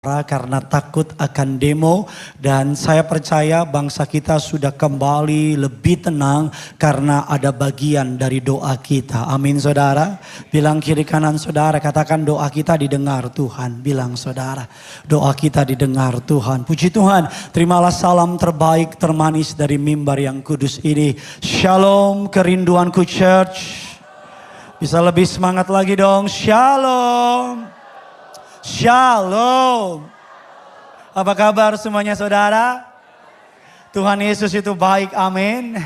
karena takut akan demo, dan saya percaya bangsa kita sudah kembali lebih tenang karena ada bagian dari doa kita. Amin saudara. Bilang kiri kanan saudara, katakan doa kita didengar Tuhan. Bilang saudara, doa kita didengar Tuhan. Puji Tuhan, terimalah salam terbaik termanis dari mimbar yang kudus ini. Shalom kerinduanku church. Bisa lebih semangat lagi dong. Shalom. Shalom. Apa kabar semuanya saudara? Tuhan Yesus itu baik, amin.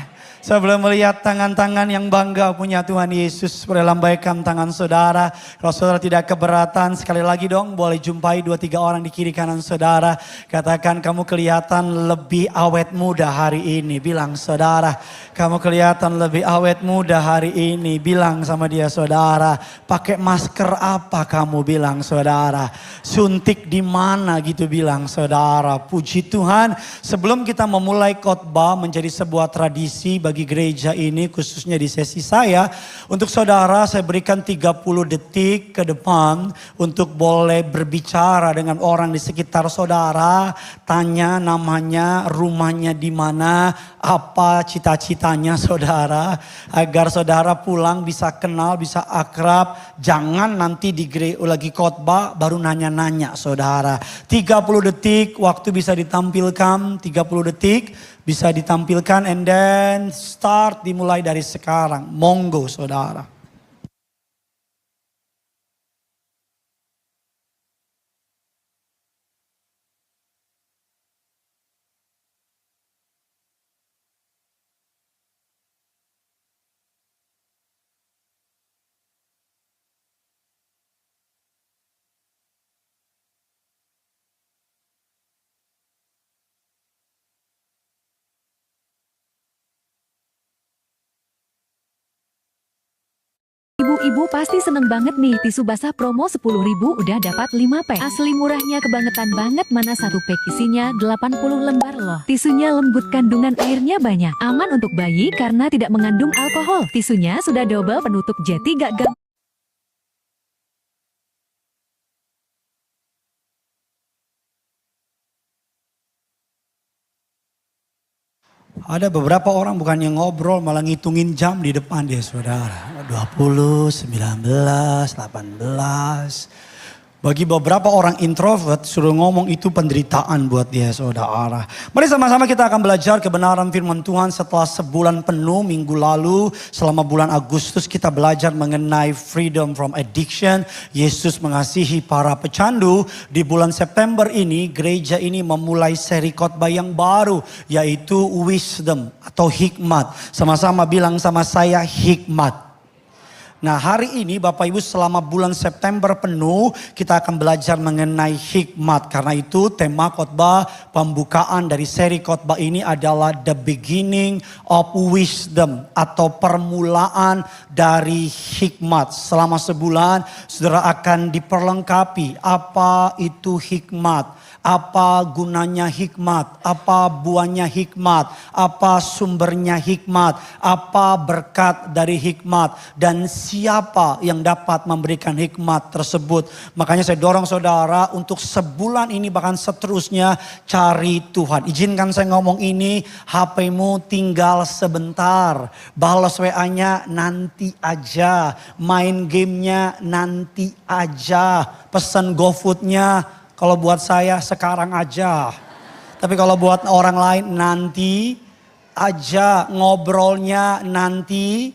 Saya belum melihat tangan-tangan yang bangga punya Tuhan Yesus. Boleh lambaikan tangan saudara. Kalau saudara tidak keberatan, sekali lagi dong boleh jumpai 2-3 orang di kiri kanan saudara. Katakan kamu kelihatan lebih awet muda hari ini. Bilang saudara, kamu kelihatan lebih awet muda hari ini. Bilang sama dia saudara, pakai masker apa kamu? Bilang saudara, suntik di mana gitu? Bilang saudara. Puji Tuhan, sebelum kita memulai khotbah menjadi sebuah tradisi bagi gereja ini, khususnya di sesi saya, untuk saudara saya berikan 30 detik ke depan untuk boleh berbicara dengan orang di sekitar saudara, tanya namanya, rumahnya di mana, apa cita-citanya saudara, agar saudara pulang bisa kenal, bisa akrab. Jangan nanti lagi khotbah baru nanya-nanya saudara. 30 detik waktu bisa ditampilkan, 30 detik bisa ditampilkan, and then start dimulai dari sekarang. Monggo saudara. Ibu-ibu pasti seneng banget nih, tisu basah promo 10.000 udah dapat 5 pack. Asli murahnya kebangetan banget, mana satu pack isinya 80 lembar loh. Tisunya lembut, kandungan airnya banyak, aman untuk bayi karena tidak mengandung alkohol. Tisunya sudah double penutup jadi gak gampang. Ada beberapa orang bukannya ngobrol malah ngitungin jam di depan dia saudara. 20, 19, 18. Bagi beberapa orang introvert suruh ngomong itu penderitaan buat dia saudara. Mari sama-sama kita akan belajar kebenaran firman Tuhan setelah sebulan penuh minggu lalu. Selama bulan Agustus kita belajar mengenai freedom from addiction. Yesus mengasihi para pecandu. Di bulan September ini gereja ini memulai seri khotbah yang baru, yaitu wisdom atau hikmat. Sama-sama bilang sama saya, hikmat. Nah hari ini Bapak Ibu selama bulan September penuh kita akan belajar mengenai hikmat. Karena itu tema khotbah pembukaan dari seri khotbah ini adalah The Beginning of Wisdom atau permulaan dari hikmat. Selama sebulan saudara akan diperlengkapi apa itu hikmat. Apa gunanya hikmat, apa buahnya hikmat, apa sumbernya hikmat, apa berkat dari hikmat, dan siapa yang dapat memberikan hikmat tersebut. Makanya saya dorong saudara untuk sebulan ini bahkan seterusnya cari Tuhan. Izinkan saya ngomong ini, HP-mu tinggal sebentar, balas WA-nya nanti aja, main gamenya nanti aja, pesan GoFood-nya kalau buat saya sekarang aja. Tapi kalau buat orang lain nanti aja, ngobrolnya nanti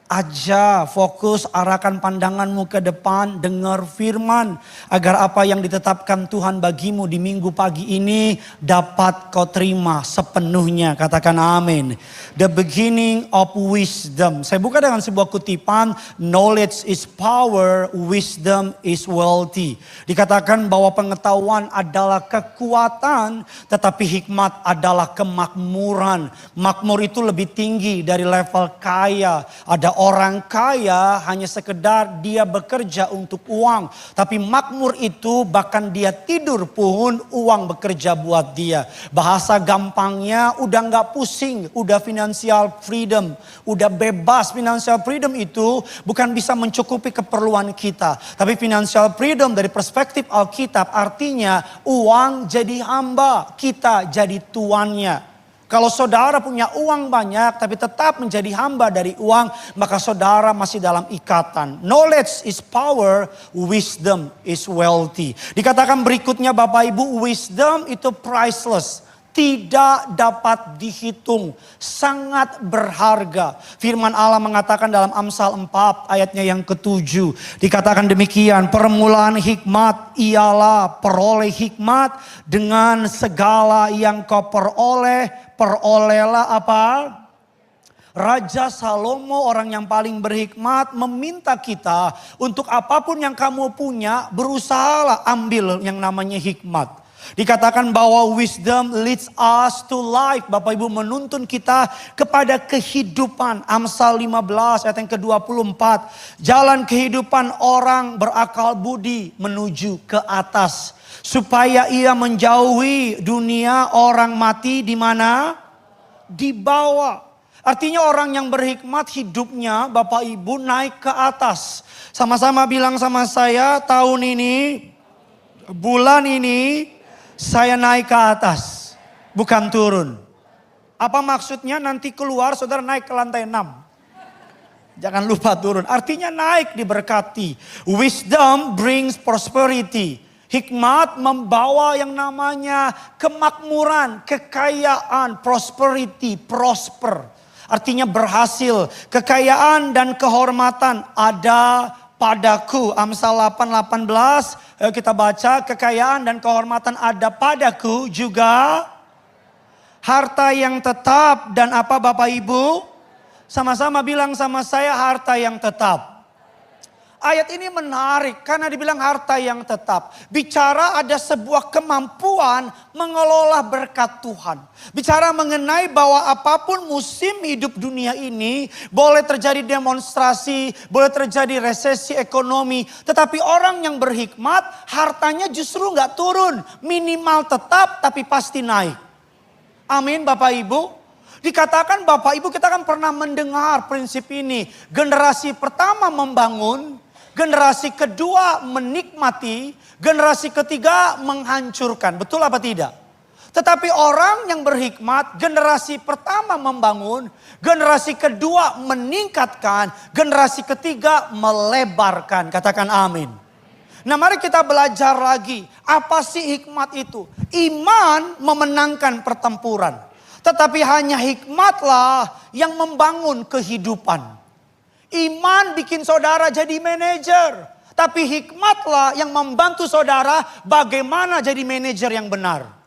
aja. Fokus, arahkan pandanganmu ke depan, dengar firman. Agar apa yang ditetapkan Tuhan bagimu di minggu pagi ini dapat kau terima sepenuhnya. Katakan amin. The beginning of wisdom. Saya buka dengan sebuah kutipan. Knowledge is power, wisdom is wealthy. Dikatakan bahwa pengetahuan adalah kekuatan, tetapi hikmat adalah kemakmuran. Makmur itu lebih tinggi dari level kaya. Ada Orang kaya hanya sekedar dia bekerja untuk uang. Tapi makmur itu bahkan dia tidur pun uang bekerja buat dia. Bahasa gampangnya udah gak pusing, udah financial freedom. Udah bebas. Financial freedom itu bukan bisa mencukupi keperluan kita. Tapi financial freedom dari perspektif Alkitab artinya uang jadi hamba, kita jadi tuannya. Kalau saudara punya uang banyak tapi tetap menjadi hamba dari uang, maka saudara masih dalam ikatan. Knowledge is power, wisdom is wealthy. Dikatakan berikutnya Bapak Ibu, wisdom itu priceless. Tidak dapat dihitung, sangat berharga. Firman Allah mengatakan dalam Amsal 4 ayatnya yang ke-7. Dikatakan demikian, permulaan hikmat ialah peroleh hikmat dengan segala yang kau peroleh. Perolehlah apa? Raja Salomo, orang yang paling berhikmat, meminta kita untuk apapun yang kamu punya, berusahalah ambil yang namanya hikmat. Dikatakan bahwa wisdom leads us to life. Bapak Ibu menuntun kita kepada kehidupan. Amsal 15 ayat yang ke-24. Jalan kehidupan orang berakal budi menuju ke atas. Supaya ia menjauhi dunia orang mati di mana? Di bawah. Artinya orang yang berhikmat hidupnya Bapak Ibu naik ke atas. Sama-sama bilang sama saya, tahun ini, bulan ini, saya naik ke atas, bukan turun. Apa maksudnya? Nanti keluar saudara naik ke lantai 6. Jangan lupa turun. Artinya naik diberkati. Wisdom brings prosperity. Hikmat membawa yang namanya kemakmuran, kekayaan, prosperity, prosper. Artinya berhasil. Kekayaan dan kehormatan ada padaku. Amsal 8:18. Ayo kita baca, kekayaan dan kehormatan ada padaku juga. Harta yang tetap dan apa Bapak Ibu? Sama-sama bilang sama saya, harta yang tetap. Ayat ini menarik karena dibilang harta yang tetap. Bicara ada sebuah kemampuan mengelola berkat Tuhan. Bicara mengenai bahwa apapun musim hidup dunia ini, boleh terjadi demonstrasi, boleh terjadi resesi ekonomi. Tetapi orang yang berhikmat, hartanya justru gak turun. Minimal tetap tapi pasti naik. Amin Bapak Ibu. Dikatakan Bapak Ibu, kita kan pernah mendengar prinsip ini. Generasi pertama membangun, generasi kedua menikmati, generasi ketiga menghancurkan. Betul apa tidak? Tetapi orang yang berhikmat, generasi pertama membangun, generasi kedua meningkatkan, generasi ketiga melebarkan. Katakan amin. Nah mari kita belajar lagi. Apa sih hikmat itu? Iman memenangkan pertempuran. Tetapi hanya hikmatlah yang membangun kehidupan. Iman bikin saudara jadi manajer. Tapi hikmatlah yang membantu saudara bagaimana jadi manajer yang benar.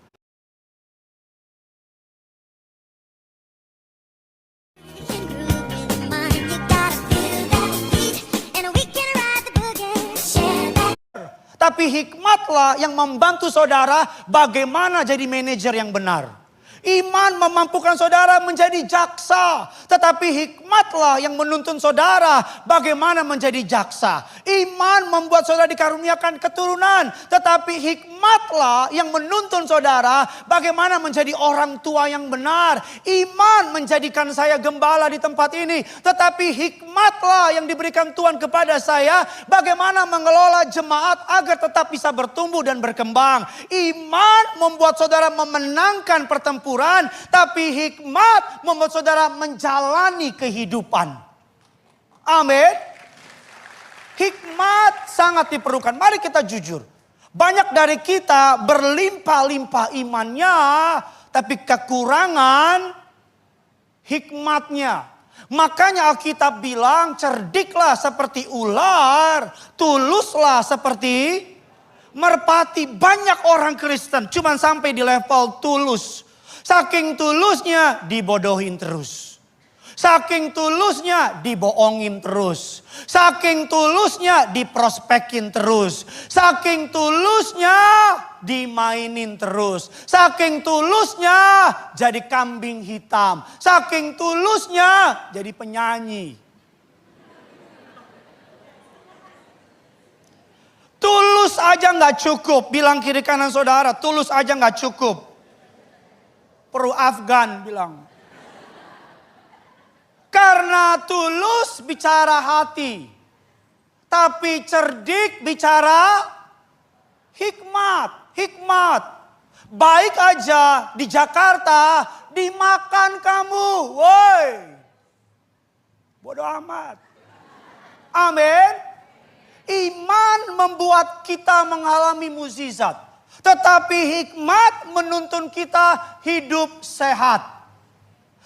Tapi hikmatlah yang membantu saudara bagaimana jadi manajer yang benar. Iman memampukan saudara menjadi jaksa. Tetapi hikmatlah yang menuntun saudara bagaimana menjadi jaksa. Iman membuat saudara dikaruniakan keturunan. Tetapi hikmatlah yang menuntun saudara bagaimana menjadi orang tua yang benar. Iman menjadikan saya gembala di tempat ini. Tetapi hikmatlah yang diberikan Tuhan kepada saya bagaimana mengelola jemaat agar tetap bisa bertumbuh dan berkembang. Iman membuat saudara memenangkan pertempuran. Tapi hikmat membuat saudara menjalani kehidupan. Amin. Hikmat sangat diperlukan. Mari kita jujur. Banyak dari kita berlimpah-limpah imannya, tapi kekurangan hikmatnya. Makanya Alkitab bilang cerdiklah seperti ular, tuluslah seperti merpati. Banyak orang Kristen cuma sampai di level tulus. Saking tulusnya dibodohin terus. Saking tulusnya dibohongin terus. Saking tulusnya diprospekin terus. Saking tulusnya dimainin terus. Saking tulusnya jadi kambing hitam. Saking tulusnya jadi penyanyi. Tulus aja nggak cukup. Bilang kiri kanan saudara, tulus aja nggak cukup. Perlu Afgan bilang. Karena tulus bicara hati. Tapi cerdik bicara hikmat. Hikmat. Baik aja di Jakarta dimakan kamu. Woi. Bodoh amat. Amin. Iman membuat kita mengalami mukjizat. Tetapi hikmat menuntun kita hidup sehat.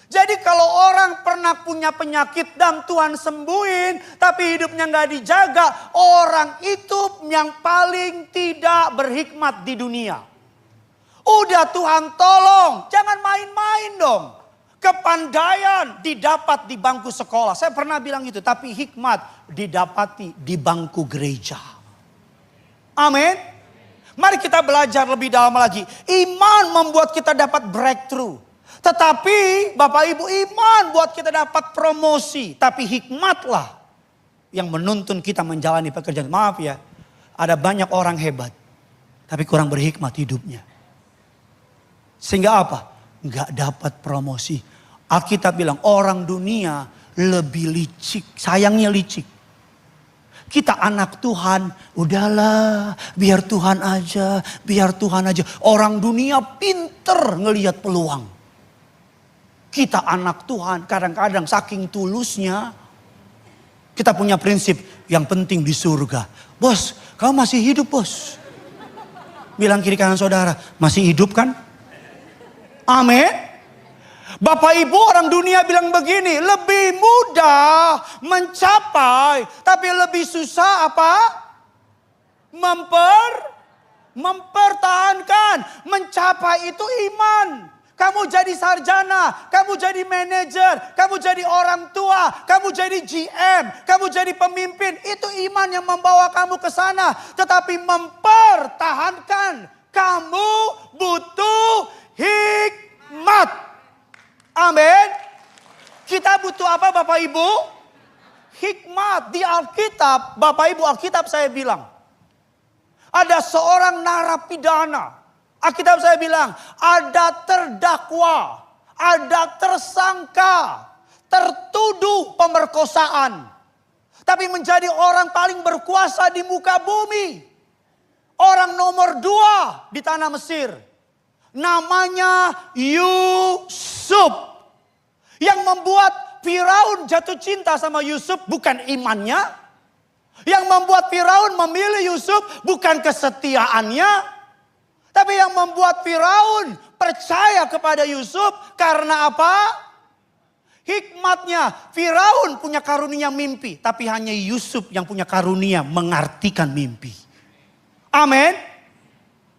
Jadi kalau orang pernah punya penyakit dan Tuhan sembuhin, tapi hidupnya nggak dijaga, orang itu yang paling tidak berhikmat di dunia. Udah Tuhan tolong, jangan main-main dong. Kepandaian didapat di bangku sekolah. Saya pernah bilang gitu, tapi hikmat didapati di bangku gereja. Amin. Mari kita belajar lebih dalam lagi. Iman membuat kita dapat breakthrough. Tetapi Bapak Ibu, iman buat kita dapat promosi. Tapi hikmatlah yang menuntun kita menjalani pekerjaan. Maaf ya, ada banyak orang hebat. Tapi kurang berhikmat hidupnya. Sehingga apa? Nggak dapat promosi. Alkitab bilang orang dunia lebih licik. Sayangnya licik. Kita anak Tuhan, udahlah biar Tuhan aja, biar Tuhan aja. Orang dunia pinter ngelihat peluang. Kita anak Tuhan kadang-kadang saking tulusnya. Kita punya prinsip yang penting di surga. Bos, kamu masih hidup bos. Bilang kiri kanan saudara, masih hidup kan? Amin. Bapak Ibu orang dunia bilang begini, lebih mudah mencapai, tapi lebih susah apa? Mempertahankan. Mencapai itu iman. Kamu jadi sarjana, kamu jadi manajer, kamu jadi orang tua, kamu jadi GM, kamu jadi pemimpin. Itu iman yang membawa kamu ke sana. Tetapi mempertahankan, kamu butuh hikmat. Amin. Kita butuh apa Bapak Ibu? Hikmat. Di Alkitab, Bapak Ibu Alkitab saya bilang. Ada seorang narapidana. Alkitab saya bilang, ada terdakwa, ada tersangka, tertuduh pemerkosaan. Tapi menjadi orang paling berkuasa di muka bumi. Orang nomor 2 di tanah Mesir. Namanya Yusuf. Yang membuat Firaun jatuh cinta sama Yusuf bukan imannya. Yang membuat Firaun memilih Yusuf bukan kesetiaannya. Tapi yang membuat Firaun percaya kepada Yusuf karena apa? Hikmatnya. Firaun punya karunia mimpi. Tapi hanya Yusuf yang punya karunia mengartikan mimpi. Amin.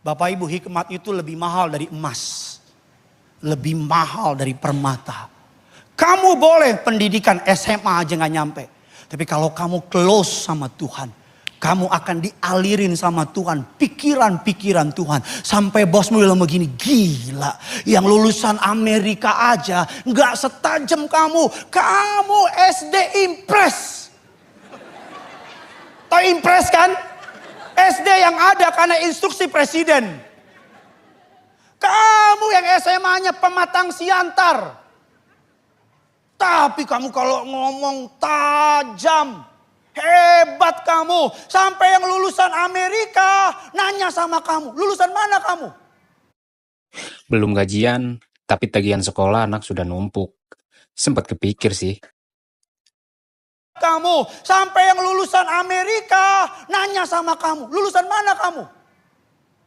Bapak Ibu, hikmat itu lebih mahal dari emas. Lebih mahal dari permata. Kamu boleh pendidikan SMA aja gak nyampe. Tapi kalau kamu close sama Tuhan, kamu akan dialirin sama Tuhan. Pikiran-pikiran Tuhan. Sampai bosmu bilang begini, gila. Yang lulusan Amerika aja gak setajam kamu. Kamu SD Impress. Tahu Impress kan? SD yang ada karena instruksi presiden. Kamu yang SMA-nya Pematang Siantar. Tapi kamu kalau ngomong tajam. Hebat kamu. Sampai yang lulusan Amerika nanya sama kamu. Lulusan mana kamu? Belum gajian, tapi tagihan sekolah anak sudah numpuk. Sempat kepikir sih. Kamu sampai yang lulusan Amerika nanya sama kamu. Lulusan mana kamu?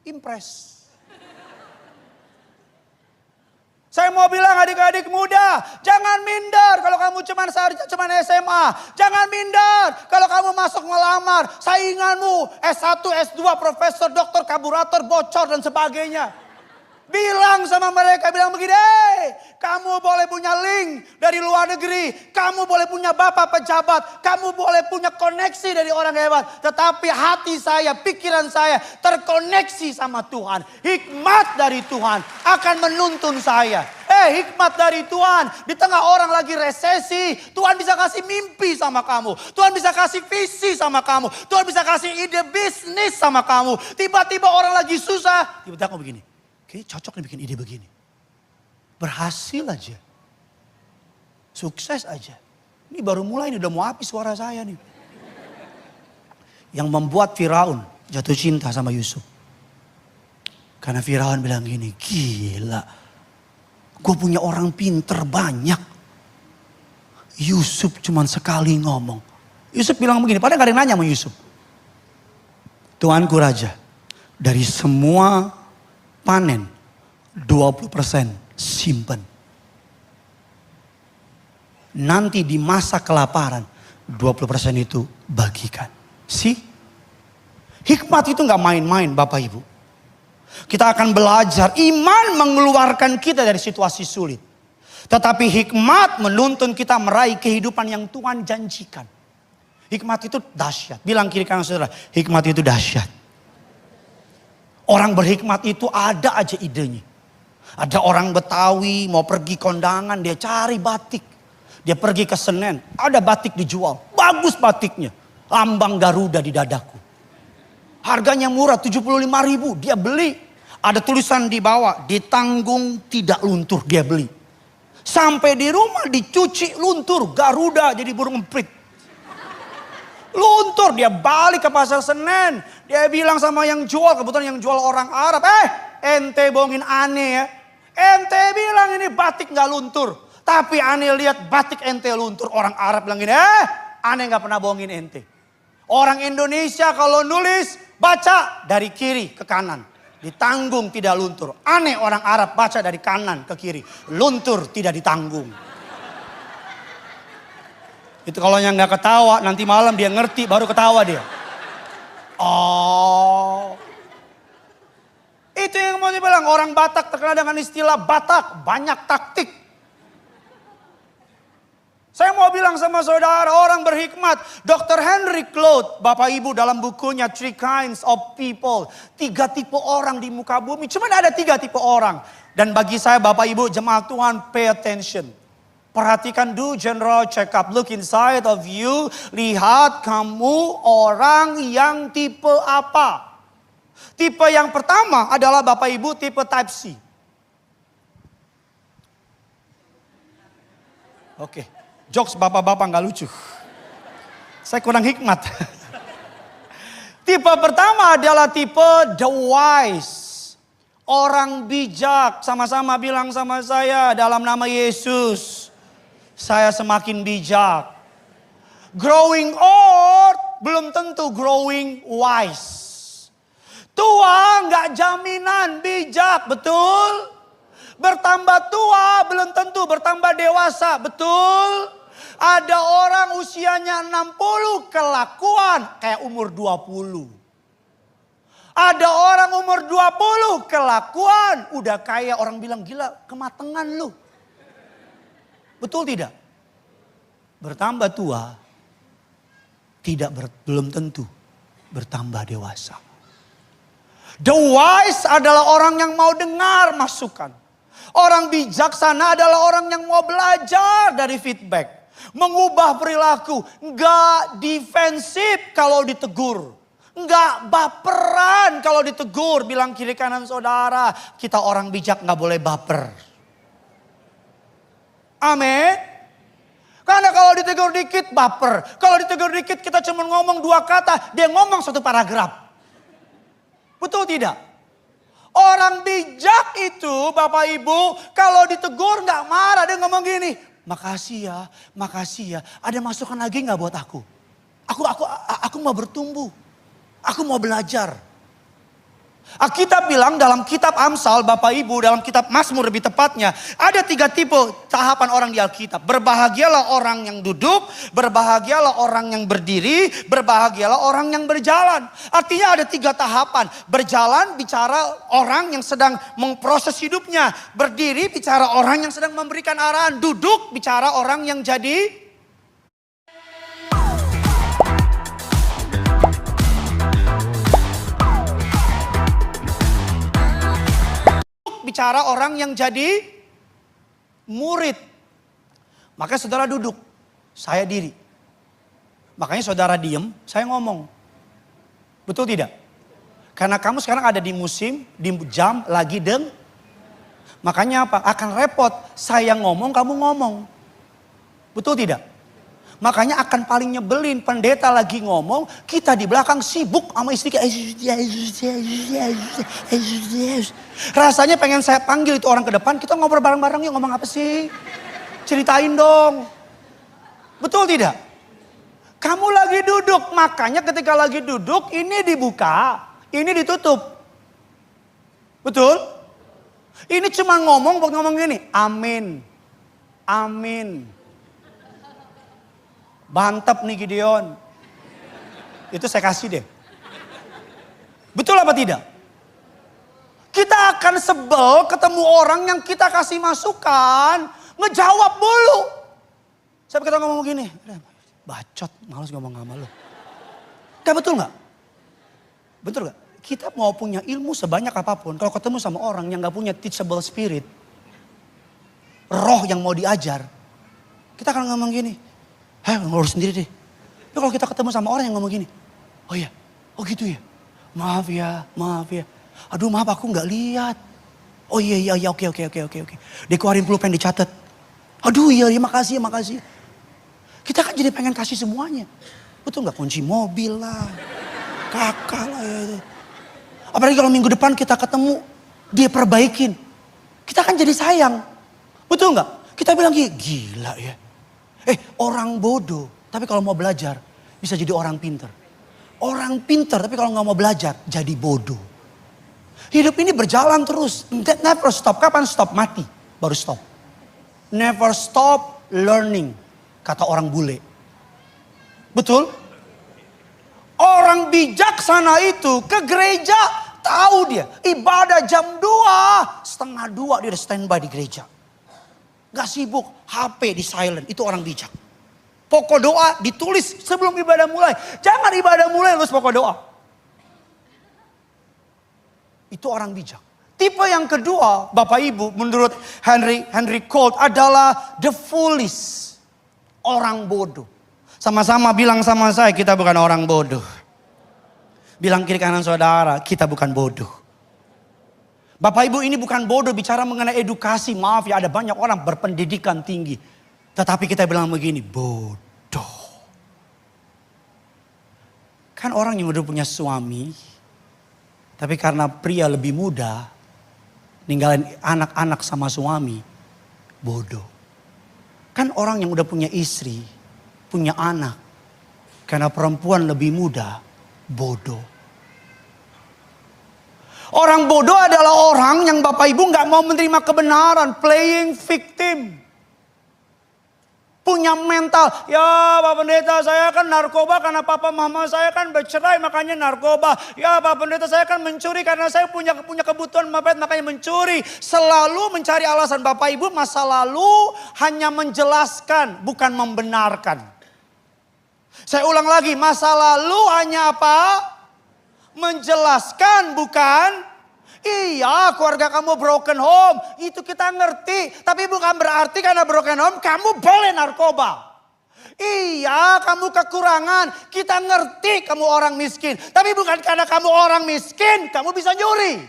Impress. Saya mau bilang adik-adik muda, jangan minder kalau kamu cuman SMA. Jangan minder kalau kamu masuk melamar, sainganmu S1, S2, profesor, doktor, kaburator, bocor dan sebagainya. Bilang sama mereka, bilang begini, kamu boleh punya link dari luar negeri. Kamu boleh punya bapak pejabat. Kamu boleh punya koneksi dari orang hebat. Tetapi hati saya, pikiran saya terkoneksi sama Tuhan. Hikmat dari Tuhan akan menuntun saya. Hikmat dari Tuhan. Di tengah orang lagi resesi, Tuhan bisa kasih mimpi sama kamu. Tuhan bisa kasih visi sama kamu. Tuhan bisa kasih ide bisnis sama kamu. Tiba-tiba orang lagi susah, tiba-tiba kamu begini. Kayaknya cocok nih bikin ide begini. Berhasil aja. Sukses aja. Ini baru mulai nih, udah mau habis suara saya nih. Yang membuat Firaun jatuh cinta sama Yusuf. Karena Firaun bilang gini, gila. Gue punya orang pinter banyak. Yusuf cuman sekali ngomong. Yusuf bilang begini, padahal gak ada yang nanya sama Yusuf. Tuanku Raja, dari semua panen 20% simpen. Nanti di masa kelaparan 20% itu bagikan. Hikmat itu gak main-main Bapak Ibu. Kita akan belajar iman mengeluarkan kita dari situasi sulit. Tetapi hikmat menuntun kita meraih kehidupan yang Tuhan janjikan. Hikmat itu dahsyat. Bilang kiri kanan saudara, hikmat itu dahsyat. Orang berhikmat itu ada aja idenya. Ada orang Betawi mau pergi kondangan, dia cari batik. Dia pergi ke Senen, ada batik dijual. Bagus batiknya. Lambang Garuda di dadaku. Harganya murah 75.000, dia beli. Ada tulisan di bawah, ditanggung tidak luntur, dia beli. Sampai di rumah dicuci luntur, Garuda jadi burung emprit. Luntur, dia balik ke pasar Senen. Dia bilang sama yang jual, kebetulan yang jual orang Arab. Ente bohongin aneh ya. Ente bilang ini batik gak luntur. Tapi aneh lihat batik ente luntur. Orang Arab bilang gini, aneh gak pernah bohongin ente. Orang Indonesia kalau nulis, baca dari kiri ke kanan. Ditanggung tidak luntur. Aneh orang Arab baca dari kanan ke kiri. Luntur tidak ditanggung. Itu kalau yang gak ketawa, nanti malam dia ngerti baru ketawa dia. Oh. Itu yang mau dibilang, orang Batak terkenal dengan istilah Batak, banyak taktik. Saya mau bilang sama saudara, orang berhikmat. Dr. Henry Cloud, Bapak Ibu dalam bukunya Three Kinds of People. 3 tipe orang di muka bumi. Cuma ada 3 tipe orang. Dan bagi saya Bapak Ibu jemaat Tuhan, pay attention. Perhatikan, do general check up. Look inside of you. Lihat kamu orang yang tipe apa. Tipe yang pertama adalah Bapak Ibu tipe type C. Oke. Jokes bapak-bapak gak lucu. Saya kurang hikmat. Tipe pertama adalah tipe the wise. Orang bijak. Sama-sama bilang sama saya dalam nama Yesus. Saya semakin bijak. Growing old belum tentu growing wise. Tua gak jaminan bijak, betul? Bertambah tua belum tentu bertambah dewasa, betul? Ada orang usianya 60 kelakuan kayak umur 20. Ada orang umur 20 kelakuan udah kayak orang bilang gila kematangan lu. Betul tidak? Bertambah tua belum tentu bertambah dewasa. The wise adalah orang yang mau dengar masukan. Orang bijaksana adalah orang yang mau belajar dari feedback. Mengubah perilaku. Enggak defensif kalau ditegur. Enggak baperan kalau ditegur. Bilang kiri kanan saudara. Kita orang bijak enggak boleh baper. Amin. Karena kalau ditegur dikit baper. Kalau ditegur dikit kita cuma ngomong 2 kata. Dia ngomong 1 paragraf. Betul tidak? Orang bijak itu Bapak Ibu kalau ditegur gak marah. Dia ngomong gini, makasih ya. Ada masukan lagi gak buat aku? Aku mau bertumbuh. Aku mau belajar. Alkitab bilang dalam kitab Amsal Bapak Ibu, dalam kitab Mazmur lebih tepatnya. Ada 3 tipe tahapan orang di Alkitab. Berbahagialah orang yang duduk, berbahagialah orang yang berdiri, berbahagialah orang yang berjalan. Artinya ada 3 tahapan. Berjalan bicara orang yang sedang memproses hidupnya. Berdiri bicara orang yang sedang memberikan arahan. Duduk bicara orang yang jadi bicara orang yang jadi murid. Maka saudara duduk, saya diri. Makanya saudara diem, saya ngomong. Betul tidak? Karena kamu sekarang ada di musim, di jam lagi makanya apa? Akan repot, saya ngomong, kamu ngomong. Betul tidak? Makanya akan paling nyebelin, pendeta lagi ngomong, kita di belakang sibuk sama istri. Rasanya pengen saya panggil itu orang ke depan, kita ngobrol bareng-bareng yuk, ngomong apa sih? Ceritain dong. Betul tidak? Kamu lagi duduk, makanya ketika lagi duduk ini dibuka, ini ditutup. Betul? Ini cuma ngomong gini, amin. Amin. Bantep nih Gideon. Itu saya kasih deh. Betul apa tidak? Kita akan sebel ketemu orang yang kita kasih masukan, ngejawab mulu. Saya kita ngomong gini, bacot, malas ngomong sama lu. Gak betul gak? Betul gak? Kita mau punya ilmu sebanyak apapun, kalau ketemu sama orang yang gak punya teachable spirit, roh yang mau diajar, kita akan ngomong gini, ngurus sendiri deh. Tapi kalau kita ketemu sama orang yang ngomong gini, oh iya, oh gitu ya, maaf ya. Aduh maaf aku gak lihat. Oh iya, oke. Dikeluarin pulpen dicatat. Aduh iya, makasih. Kita kan jadi pengen kasih semuanya. Betul gak? Kunci mobil lah. Kakak lah ya. Apalagi kalau minggu depan kita ketemu. Dia perbaikin. Kita kan jadi sayang. Betul gak? Kita bilang gila ya. Orang bodoh. Tapi kalau mau belajar. Bisa jadi orang pinter. Orang pinter tapi kalau gak mau belajar. Jadi bodoh. Hidup ini berjalan terus. Never stop. Kapan stop? Mati. Baru stop. Never stop learning. Kata orang bule. Betul? Orang bijaksana itu ke gereja tahu dia. Ibadah jam 2, setengah 2 dia udah standby di gereja. Gak sibuk, HP di silent. Itu orang bijak. Pokok doa ditulis sebelum ibadah mulai. Jangan ibadah mulai terus pokok doa. Itu orang bijak. Tipe yang kedua, Bapak Ibu, menurut Henry Colt adalah the foolish. Orang bodoh. Sama-sama bilang sama saya, kita bukan orang bodoh. Bilang kiri kanan saudara, kita bukan bodoh. Bapak Ibu, ini bukan bodoh bicara mengenai edukasi. Maaf ya, ada banyak orang berpendidikan tinggi. Tetapi kita bilang begini, bodoh. Kan orang yang udah punya suami, tapi karena pria lebih muda, ninggalin anak-anak sama suami, bodoh. Kan orang yang udah punya istri, punya anak, karena perempuan lebih muda, bodoh. Orang bodoh adalah orang yang Bapak Ibu gak mau menerima kebenaran, playing victim. Punya mental, ya Pak Pendeta saya kan narkoba karena papa mama saya kan bercerai makanya narkoba. Ya Pak Pendeta saya kan mencuri karena saya punya kebutuhan makanya mencuri. Selalu mencari alasan. Bapak Ibu, masa lalu hanya menjelaskan bukan membenarkan. Saya ulang lagi, masa lalu hanya apa? Menjelaskan bukan. Iya, keluarga kamu broken home, itu kita ngerti. Tapi bukan berarti karena broken home kamu boleh narkoba. Iya, kamu kekurangan, kita ngerti kamu orang miskin. Tapi bukan karena kamu orang miskin, kamu bisa nyuri.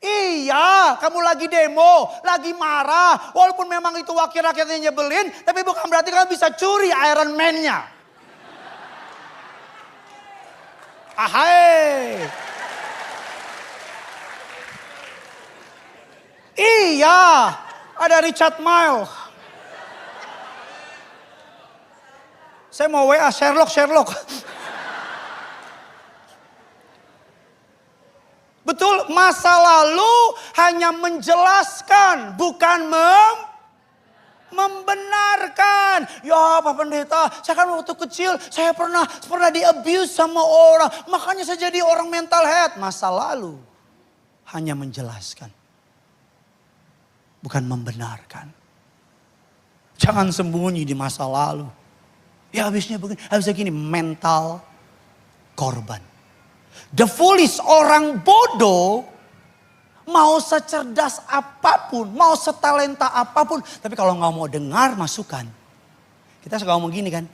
Iya, kamu lagi demo, lagi marah. Walaupun memang itu wakil rakyatnya nyebelin, tapi bukan berarti kamu bisa curi Iron Man-nya. Ahai. Iya, ada Richard Mille. Saya mau WA Sherlock. Betul, masa lalu hanya menjelaskan, bukan membenarkan. Ya Pak Pendeta, saya kan waktu kecil saya pernah di-abuse sama orang. Makanya saya jadi orang mental health. Masa lalu hanya menjelaskan. Bukan membenarkan. Jangan sembunyi di masa lalu. Ya habisnya gini, mental korban. The foolish, orang bodoh Mau secerdas apapun, mau setalenta apapun. Tapi kalau nggak mau dengar masukan. Kita suka ngomong gini kan.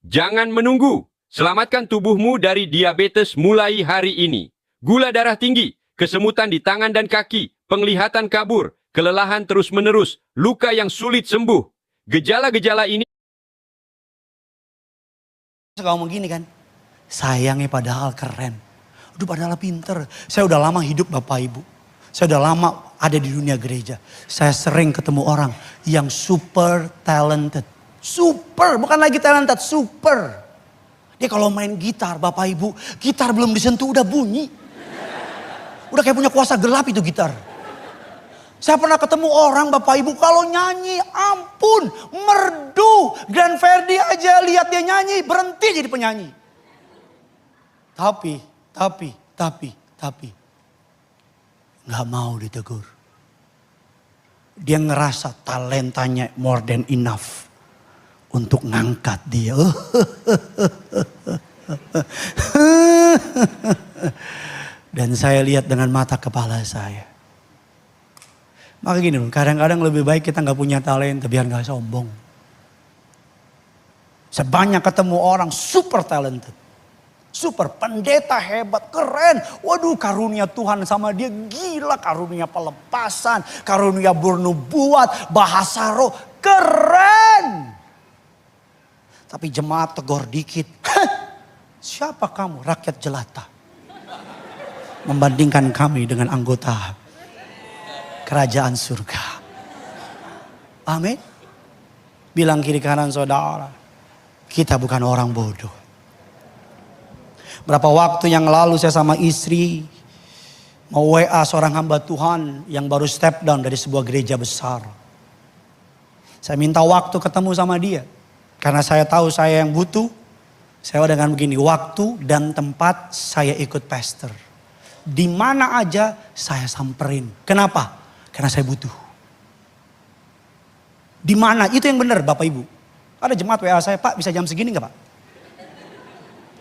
Jangan menunggu. Selamatkan tubuhmu dari diabetes mulai hari ini. Gula darah tinggi, kesemutan di tangan dan kaki, penglihatan kabur, kelelahan terus-menerus, luka yang sulit sembuh. Gejala-gejala ini Suka ngomong gini kan. Sayangnya padahal keren. Aduh padahal pinter. Saya udah lama hidup Bapak Ibu. Saya udah lama ada di dunia gereja. Saya sering ketemu orang yang super talented. Super, bukan lagi talented, super. Dia kalau main gitar Bapak Ibu, gitar belum disentuh udah bunyi. Udah kayak punya kuasa gelap itu gitar. Saya pernah ketemu orang Bapak Ibu kalau nyanyi, ampun, merdu. Grand Verdi aja lihat dia nyanyi, berhenti jadi penyanyi. Tapi, nggak mau ditegur. Dia ngerasa talentanya more than enough untuk ngangkat dia. Dan saya lihat dengan mata kepala saya. Maka gini loh, kadang-kadang lebih baik kita nggak punya talenta biar nggak sombong. Sebanyak ketemu orang super talented. Super pendeta hebat, keren. Waduh karunia Tuhan sama dia gila. Karunia pelepasan, karunia bernubuat, bahasa roh. Keren. Tapi jemaat tegur dikit. Siapa kamu rakyat jelata? Membandingkan kami dengan anggota kerajaan surga. Amin. Bilang kiri kanan saudara. Kita bukan orang bodoh. Berapa waktu yang lalu saya sama istri mau WA seorang hamba Tuhan yang baru step down dari sebuah gereja besar. Saya minta waktu ketemu sama dia. Karena saya tahu saya yang butuh. Saya dengan begini, waktu dan tempat saya ikut pastor. Di mana aja saya samperin. Kenapa? Karena saya butuh. Di mana? Itu yang benar Bapak Ibu. Ada jemaat WA saya, Pak bisa jam segini gak Pak?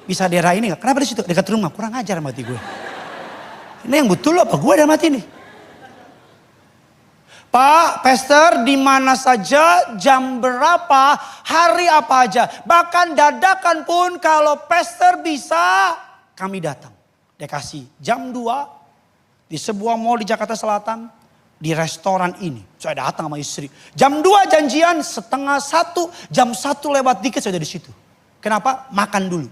Bisa daerah ini gak? Kenapa di situ dekat rumah? Kurang ajar mati gue. Ini yang betul apa? Gue ada mati nih. Pak, pastor di mana saja, jam berapa, hari apa aja. Bahkan dadakan pun kalau pastor bisa, kami datang. Dia kasih jam 2 di sebuah mall di Jakarta Selatan, di restoran ini. Saya datang sama istri. Jam 2 janjian, setengah 1, jam 1 lewat dikit saya udah di situ. Kenapa? Makan dulu.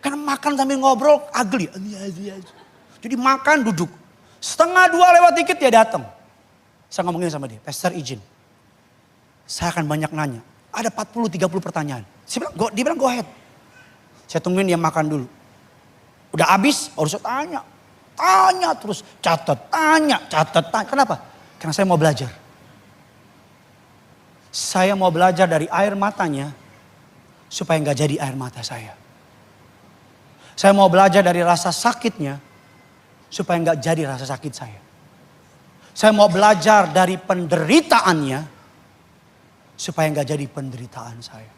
Karena makan sambil ngobrol ugly. Jadi makan duduk. Setengah 2 lewat dikit dia datang. Saya ngomongin sama dia, pastor izin. Saya akan banyak nanya. Ada 40-30 pertanyaan. Dia bilang go ahead. Saya tungguin dia makan dulu. Udah habis baru saya tanya. Tanya terus, catat, tanya. Kenapa? Karena saya mau belajar. Saya mau belajar dari air matanya supaya nggak jadi air mata saya. Saya mau belajar dari rasa sakitnya supaya nggak jadi rasa sakit saya. Saya mau belajar dari penderitaannya supaya nggak jadi penderitaan saya.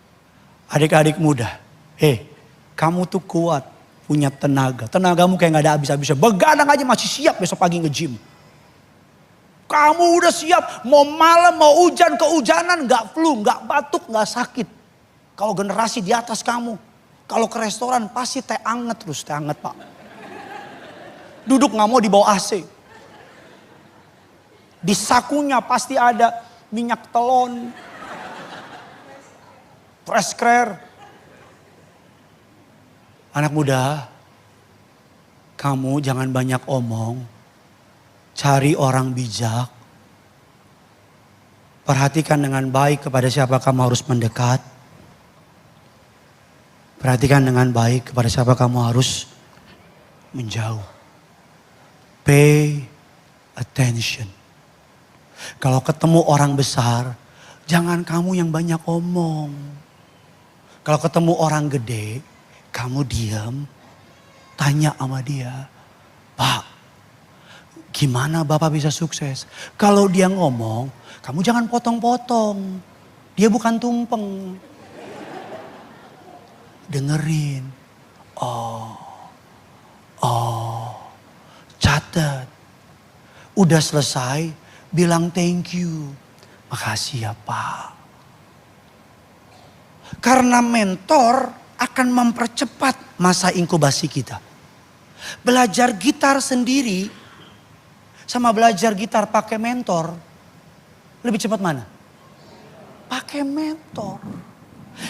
Adik-adik muda, kamu tuh kuat, punya tenaga. Tenagamu kayak nggak ada habis-habisnya. Begadang aja masih siap besok pagi nge-gym. Kamu udah siap, mau malam, mau hujan, kehujanan, nggak flu, nggak batuk, nggak sakit. Kalau generasi di atas kamu, kalau ke restoran pasti teh anget terus, teh anget Pak. Duduk nggak mau di bawah AC. Di sakunya pasti ada minyak telon, fresh care. Anak muda, kamu jangan banyak omong. Cari orang bijak. Perhatikan dengan baik kepada siapa kamu harus mendekat. Perhatikan dengan baik kepada siapa kamu harus menjauh. Pay attention. Kalau ketemu orang besar, jangan kamu yang banyak omong. Kalau ketemu orang gede, kamu diam, tanya sama dia. Pak, gimana Bapak bisa sukses? Kalau dia ngomong, kamu jangan potong-potong. Dia bukan tumpeng. Dengerin. Oh. catat. Udah selesai, bilang thank you. Makasih ya Pak. Karena mentor akan mempercepat masa inkubasi kita. Belajar gitar sendiri sama belajar gitar pakai mentor, lebih cepat mana? Pakai mentor.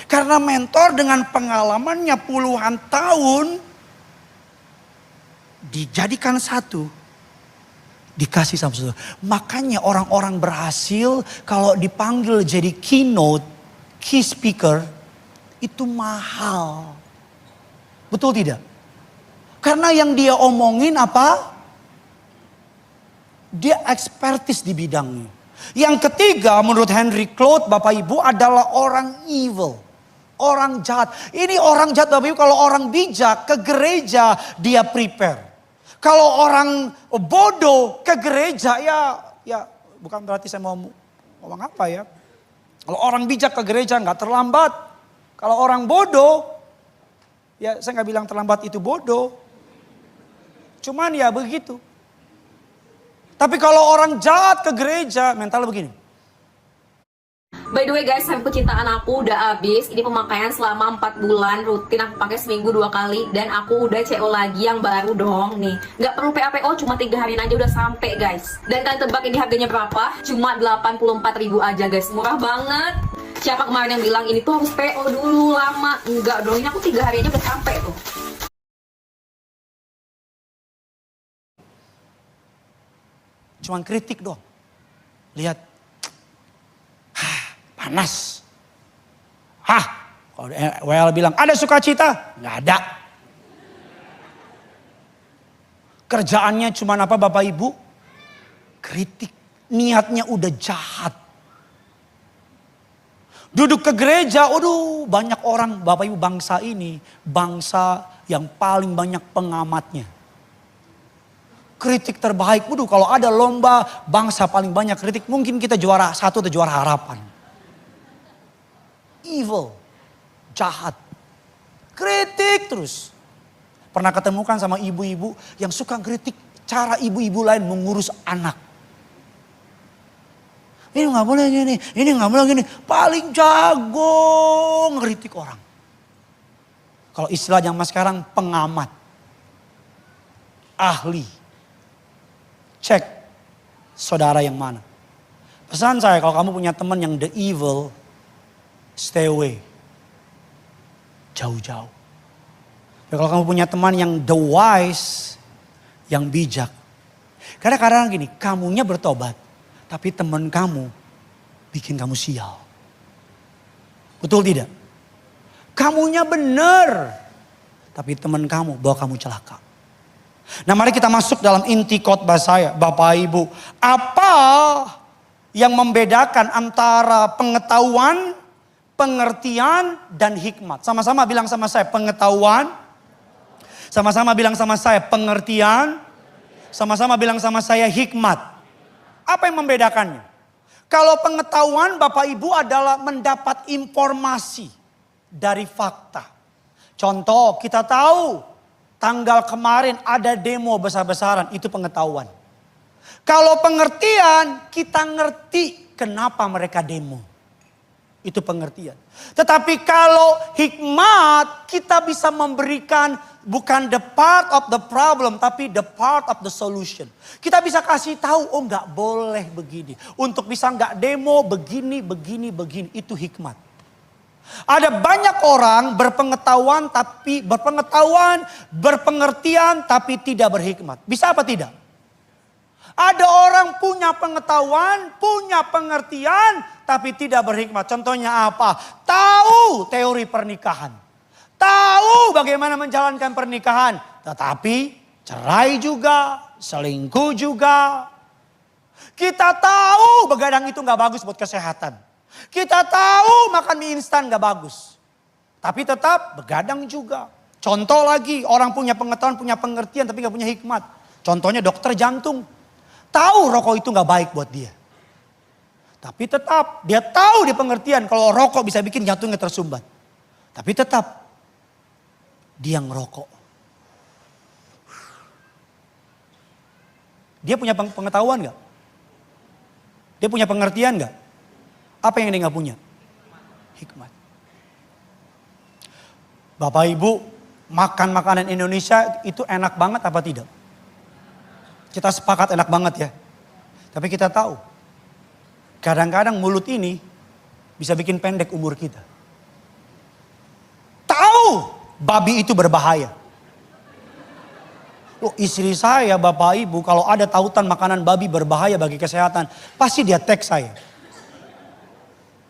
Karena mentor dengan pengalamannya puluhan tahun dijadikan satu, dikasih sama saudara. Makanya orang-orang berhasil kalau dipanggil jadi keynote, key speaker, itu mahal. Betul tidak? Karena yang dia omongin apa? Dia expertise di bidangnya. Yang ketiga menurut Henry Cloud, Bapak Ibu, adalah orang evil. Orang jahat. Ini orang jahat Bapak Ibu, kalau orang bijak ke gereja dia prepare. Kalau orang bodoh ke gereja ya bukan berarti saya mau ngomong apa ya. Kalau orang bijak ke gereja nggak terlambat. Kalau orang bodoh, ya saya nggak bilang terlambat itu bodoh. Cuman ya begitu. Tapi kalau orang jahat ke gereja, mentalnya begini. By the way guys, shampoo cintaan aku udah habis. Ini pemakaian selama 4 bulan. Rutin aku pakai seminggu 2 kali. Dan aku udah CO lagi yang baru dong nih. Gak perlu PAPO, cuma 3 hari aja udah sampai guys. Dan kalian tebak ini harganya berapa? Cuma 84.000 aja guys. Murah banget. Siapa kemarin yang bilang ini tuh harus PO dulu lama? Enggak dong, ini aku 3 hari aja udah sampai tuh. Cuman kritik doang. Lihat. Panas. Kalau WL bilang ada sukacita? Nggak ada. Kerjaannya cuman apa Bapak Ibu? Kritik. Niatnya udah jahat. Duduk ke gereja, aduh banyak orang Bapak Ibu bangsa ini. Bangsa yang paling banyak pengamatnya. Kritik terbaik, waduh kalau ada lomba bangsa paling banyak kritik. Mungkin kita juara 1 atau juara harapan. Evil, jahat, kritik terus. Pernah ketemukan sama ibu-ibu yang suka kritik cara ibu-ibu lain mengurus anak. Ini gak boleh gini, ini gak boleh gini. Paling jago ngeritik orang. Kalau istilah zaman sekarang pengamat, ahli. Cek saudara yang mana. Pesan saya kalau kamu punya teman yang the evil, stay away. Jauh-jauh. Ya, kalau kamu punya teman yang the wise, yang bijak. Karena kadang gini, kamunya bertobat, tapi teman kamu bikin kamu sial. Betul tidak? Kamunya benar, tapi teman kamu bawa kamu celaka. Nah mari kita masuk dalam inti khotbah saya. Bapak Ibu, apa yang membedakan antara pengetahuan, pengertian, dan hikmat? Sama-sama bilang sama saya pengetahuan. Sama-sama bilang sama saya pengertian. Sama-sama bilang sama saya hikmat. Apa yang membedakannya? Kalau pengetahuan Bapak Ibu adalah mendapat informasi dari fakta. Contoh kita tahu tanggal kemarin ada demo besar-besaran, itu pengetahuan. Kalau pengertian, kita ngerti kenapa mereka demo. Itu pengertian. Tetapi kalau hikmat, kita bisa memberikan bukan the part of the problem, tapi the part of the solution. Kita bisa kasih tahu, oh nggak boleh begini. Untuk bisa nggak demo begini, begini, begini. Itu hikmat. Ada banyak orang berpengetahuan, berpengertian tapi tidak berhikmat. Bisa apa tidak? Ada orang punya pengetahuan, punya pengertian tapi tidak berhikmat. Contohnya apa? Tahu teori pernikahan. Tahu bagaimana menjalankan pernikahan. Tetapi cerai juga, selingkuh juga. Kita tahu begadang itu gak bagus buat kesehatan. Kita tahu makan mie instan gak bagus. Tapi tetap begadang juga. Contoh lagi, orang punya pengetahuan, punya pengertian tapi gak punya hikmat. Contohnya dokter jantung. Tahu rokok itu gak baik buat dia. Tapi tetap dia tahu di pengertian kalau rokok bisa bikin jantungnya tersumbat. Tapi tetap dia ngerokok. Dia punya pengetahuan gak? Dia punya pengertian gak? Apa yang dia gak punya? Hikmat. Bapak Ibu, makan makanan Indonesia itu enak banget apa tidak? Kita sepakat enak banget ya. Tapi kita tahu, kadang-kadang mulut ini bisa bikin pendek umur kita. Tahu babi itu berbahaya. Loh, istri saya, Bapak Ibu, kalau ada tautan makanan babi berbahaya bagi kesehatan, pasti dia tag saya.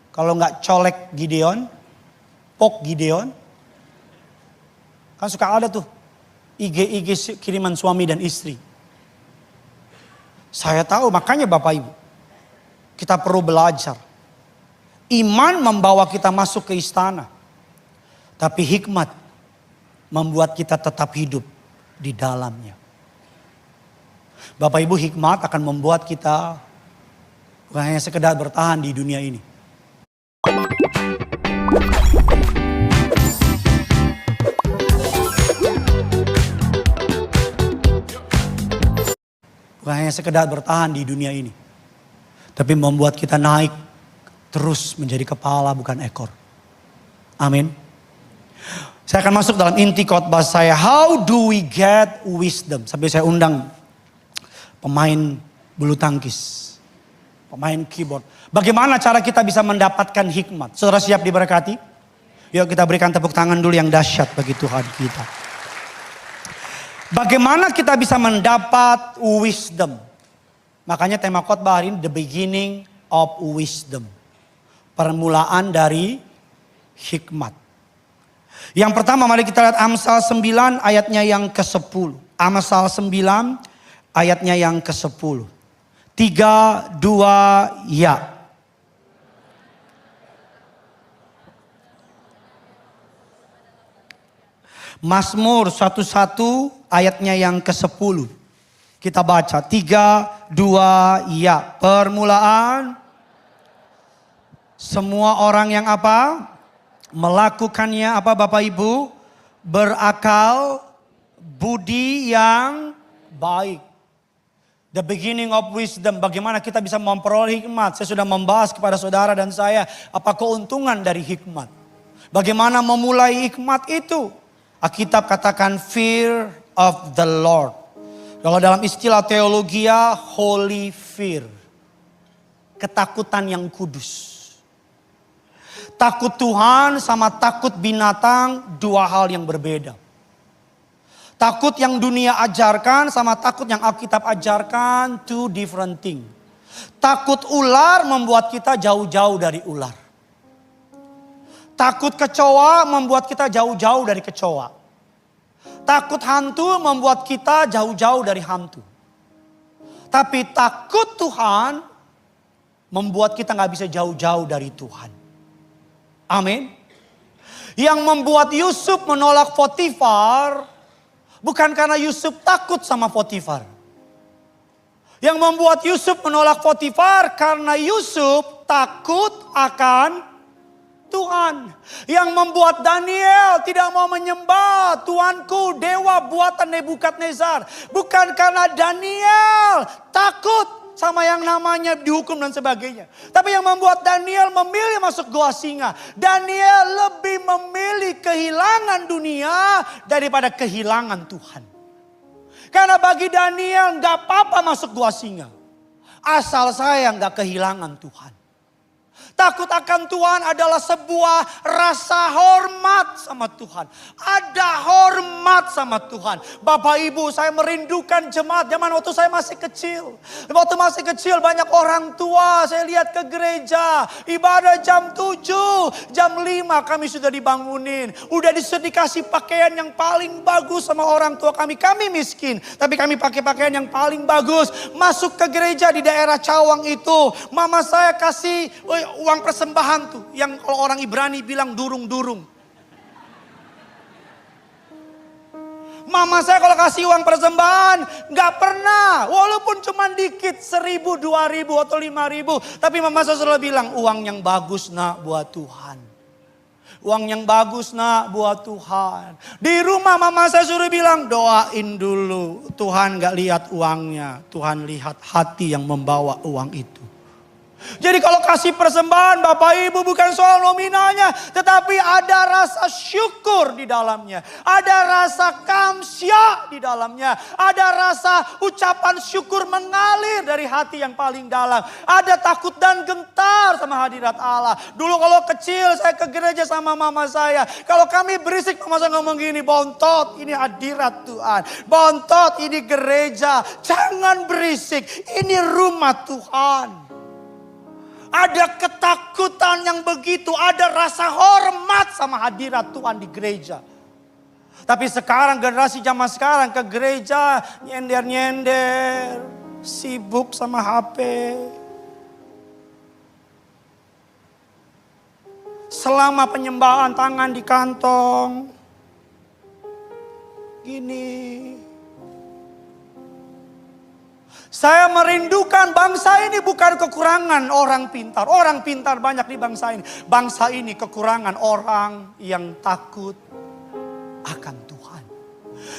Kalau nggak colek Gideon, pok Gideon, kan suka ada tuh IG kiriman suami dan istri. Saya tahu, makanya Bapak Ibu, kita perlu belajar. Iman membawa kita masuk ke istana, tapi hikmat membuat kita tetap hidup di dalamnya. Bapak Ibu, hikmat akan membuat kita bukan hanya sekedar bertahan di dunia ini. Bukan hanya sekedar bertahan di dunia ini, tapi membuat kita naik terus menjadi kepala bukan ekor. Amin. Saya akan masuk dalam inti khotbah saya. How do we get wisdom? Sampai saya undang pemain bulu tangkis, pemain keyboard. Bagaimana cara kita bisa mendapatkan hikmat? Saudara siap diberkati? Yuk kita berikan tepuk tangan dulu yang dahsyat bagi Tuhan kita. Bagaimana kita bisa mendapat wisdom? Makanya tema khotbah hari ini, the beginning of wisdom. Permulaan dari hikmat. Yang pertama mari kita lihat Amsal 9 ayatnya yang ke-10. Amsal 9 ayatnya yang ke-10. 3, 2, ya. Mazmur 11 ayatnya yang ke-10. Kita baca 3, 2, ya. Permulaan semua orang yang apa? Melakukannya apa Bapak Ibu? Berakal, budi yang baik. The beginning of wisdom. Bagaimana kita bisa memperoleh hikmat. Saya sudah membahas kepada saudara dan saya. Apa keuntungan dari hikmat. Bagaimana memulai hikmat itu. Alkitab katakan fear of the Lord. Kalau dalam istilah teologi, holy fear. Ketakutan yang kudus. Takut Tuhan sama takut binatang dua hal yang berbeda. Takut yang dunia ajarkan sama takut yang Alkitab ajarkan two different thing. Takut ular membuat kita jauh-jauh dari ular. Takut kecoa membuat kita jauh-jauh dari kecoa. Takut hantu membuat kita jauh-jauh dari hantu. Tapi takut Tuhan membuat kita gak bisa jauh-jauh dari Tuhan. Amin. Yang membuat Yusuf menolak Potifar bukan karena Yusuf takut sama Potifar. Yang membuat Yusuf menolak Potifar karena Yusuf takut akan Tuhan. Yang membuat Daniel tidak mau menyembah Tuanku dewa buatan Nebukadnezar. Bukan karena Daniel takut sama yang namanya dihukum dan sebagainya. Tapi yang membuat Daniel memilih masuk goa singa. Daniel lebih memilih kehilangan dunia daripada kehilangan Tuhan. Karena bagi Daniel gak apa-apa masuk goa singa. Asal saya gak kehilangan Tuhan. Takut akan Tuhan adalah sebuah rasa hormat sama Tuhan. Ada hormat sama Tuhan. Bapak Ibu, saya merindukan jemaat zaman waktu saya masih kecil. Waktu masih kecil banyak orang tua saya lihat ke gereja. Ibadah jam 7, jam 5 kami sudah dibangunin. Udah dikasih pakaian yang paling bagus sama orang tua kami. Kami miskin, tapi kami pakai pakaian yang paling bagus. Masuk ke gereja di daerah Cawang itu. Mama saya kasih uang persembahan tuh. Yang kalau orang Ibrani bilang durung-durung. Mama saya kalau kasih uang persembahan gak pernah. Walaupun cuma dikit 1.000, 2.000 atau 5.000. Tapi mama saya selalu bilang uang yang bagus nak buat Tuhan. Uang yang bagus nak buat Tuhan. Di rumah mama saya suruh bilang doain dulu. Tuhan gak lihat uangnya. Tuhan lihat hati yang membawa uang itu. Jadi kalau kasih persembahan Bapak Ibu bukan soal nominalnya. Tetapi ada rasa syukur di dalamnya. Ada rasa kamsya di dalamnya. Ada rasa ucapan syukur mengalir dari hati yang paling dalam. Ada takut dan gentar sama hadirat Allah. Dulu kalau kecil saya ke gereja sama mama saya. Kalau kami berisik mama saya ngomong gini. Bontot ini hadirat Tuhan. Bontot ini gereja. Jangan berisik. Ini rumah Tuhan. Ada ketakutan yang begitu, ada rasa hormat sama hadirat Tuhan di gereja. Tapi sekarang generasi zaman sekarang ke gereja nyender-nyender, sibuk sama HP. Selama penyembahan tangan di kantong. Gini. Saya merindukan bangsa ini bukan kekurangan orang pintar. Orang pintar banyak di bangsa ini. Bangsa ini kekurangan orang yang takut akan Tuhan.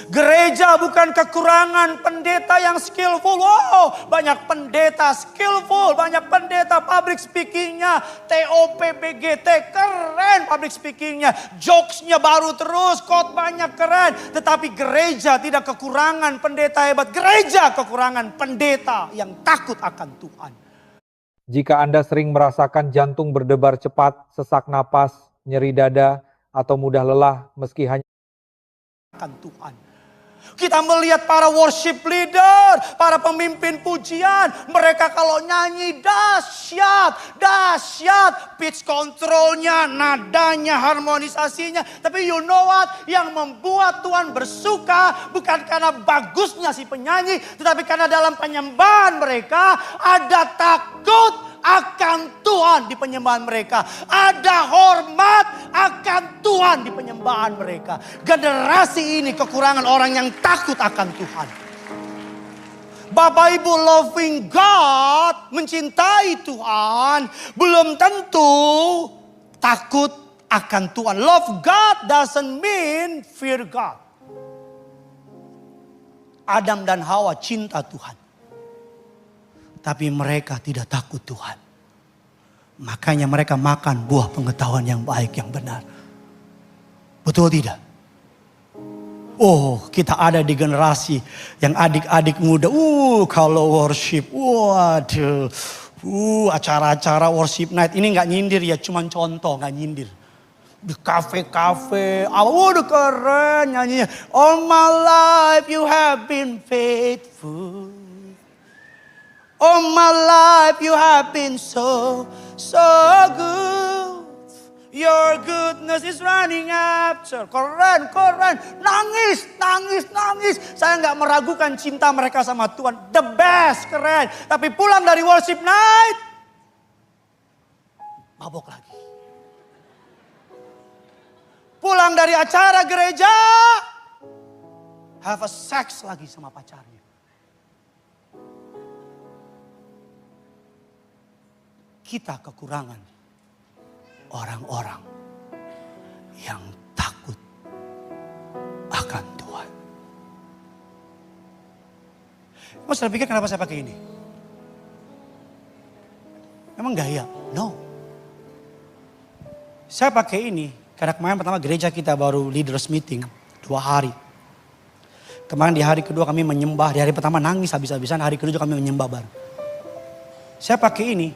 Gereja bukan kekurangan pendeta yang skillful. Wow, banyak pendeta skillful. Banyak pendeta public speakingnya. TOPBGT keren public speakingnya. Jokesnya baru terus. Khotbahnya keren. Tetapi gereja tidak kekurangan pendeta hebat. Gereja kekurangan pendeta yang takut akan Tuhan. Jika Anda sering merasakan jantung berdebar cepat, sesak napas, nyeri dada, atau mudah lelah meski hanya akan Tuhan. Kita melihat para worship leader, para pemimpin pujian, mereka kalau nyanyi dahsyat, dahsyat, pitch controlnya, nadanya, harmonisasinya. Tapi you know what? Yang membuat Tuhan bersuka bukan karena bagusnya si penyanyi, tetapi karena dalam penyembahan mereka ada takut akan Tuhan di penyembahan mereka. Ada hormat akan Tuhan di penyembahan mereka. Generasi ini kekurangan orang yang takut akan Tuhan. Bapak Ibu, loving God, mencintai Tuhan, belum tentu takut akan Tuhan. Love God doesn't mean fear God. Adam dan Hawa cinta Tuhan. Tapi mereka tidak takut Tuhan. Makanya mereka makan buah pengetahuan yang baik, yang benar. Betul tidak? Oh, kita ada di generasi yang adik-adik muda. Kalau worship, waduh. Acara-acara worship night. Ini gak nyindir ya, cuman contoh, gak nyindir. Di kafe-kafe, udah keren nyanyinya. All my life you have been faithful. All my life you have been so good. Your goodness is running after. Keren. Nangis. Saya nggak meragukan cinta mereka sama Tuhan. The best, keren. Tapi pulang dari worship night, mabok lagi. Pulang dari acara gereja, have a sex lagi sama pacarnya. Kita kekurangan orang-orang yang takut akan Tuhan. Mas sudah pikir kenapa saya pakai ini? Emang gaya? No. Saya pakai ini karena kemarin pertama gereja kita baru leaders meeting 2 hari. Kemarin di hari kedua kami menyembah, di hari pertama nangis habis-habisan, hari kedua kami menyembah bareng. Saya pakai ini.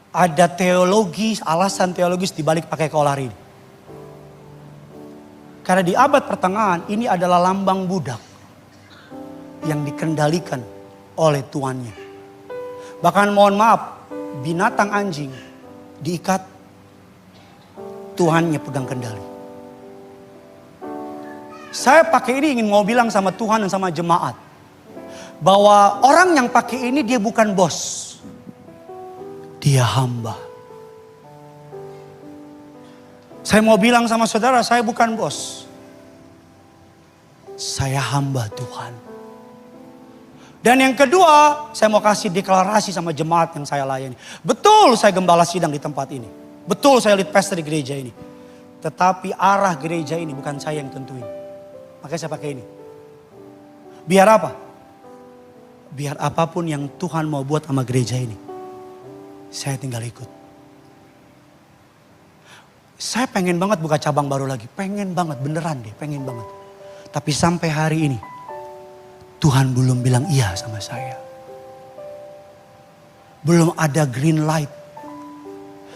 Ada teologi, alasan teologis dibalik pakai kolar ini. Karena di abad pertengahan ini adalah lambang budak yang dikendalikan oleh tuannya. Bahkan mohon maaf, binatang anjing diikat, tuannya pegang kendali. Saya pakai ini ingin mau bilang sama Tuhan dan sama jemaat. Bahwa orang yang pakai ini dia bukan bos. Dia hamba. Saya mau bilang sama saudara, saya bukan bos. Saya hamba Tuhan. Dan yang kedua, saya mau kasih deklarasi sama jemaat yang saya layani. Betul saya gembala sidang di tempat ini. Betul saya lead pastor di gereja ini. Tetapi arah gereja ini bukan saya yang tentuin. Makanya saya pakai ini. Biar apa? Biar apapun yang Tuhan mau buat sama gereja ini, saya tinggal ikut. Saya pengen banget buka cabang baru lagi. Pengen banget, beneran deh, pengen banget. Tapi sampai hari ini, Tuhan belum bilang iya sama saya. Belum ada green light.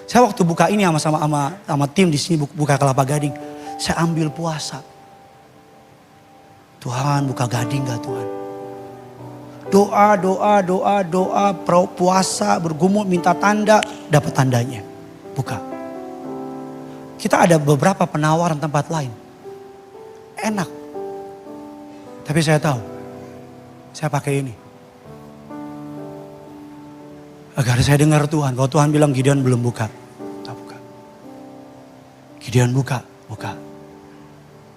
Saya waktu buka ini sama tim di sini buka Kelapa Gading, saya ambil puasa. Tuhan buka Gading gak Tuhan? Doa, puasa, bergumul, minta tanda, dapat tandanya. Buka. Kita ada beberapa penawaran tempat lain. Enak. Tapi saya tahu, saya pakai ini. Agar saya dengar Tuhan. Kalau Tuhan bilang Gideon belum buka, tak buka. Gideon buka.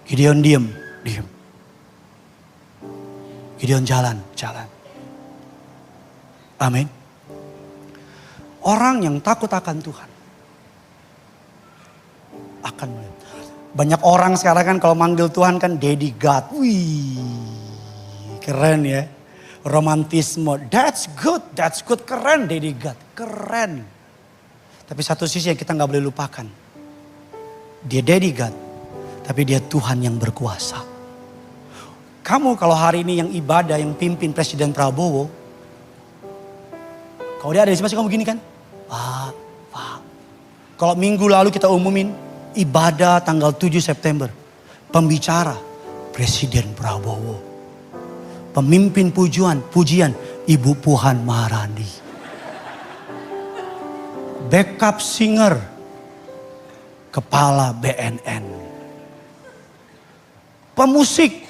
Gideon diem. Gideon jalan. Amin. Orang yang takut akan Tuhan akan melihat. Banyak orang sekarang kan kalau manggil Tuhan kan Daddy God. Wih, keren ya. Romantisme, that's good, keren Daddy God, keren. Tapi satu sisi yang kita gak boleh lupakan. Dia Daddy God, tapi dia Tuhan yang berkuasa. Kamu kalau hari ini yang ibadah, yang pimpin Presiden Prabowo. Kalau dia ada di sini pasti kamu begini kan? Pak. Kalau minggu lalu kita umumin ibadah tanggal 7 September. Pembicara Presiden Prabowo. Pemimpin pujian Ibu Puan Maharani. Backup singer Kepala BNN. Pemusik.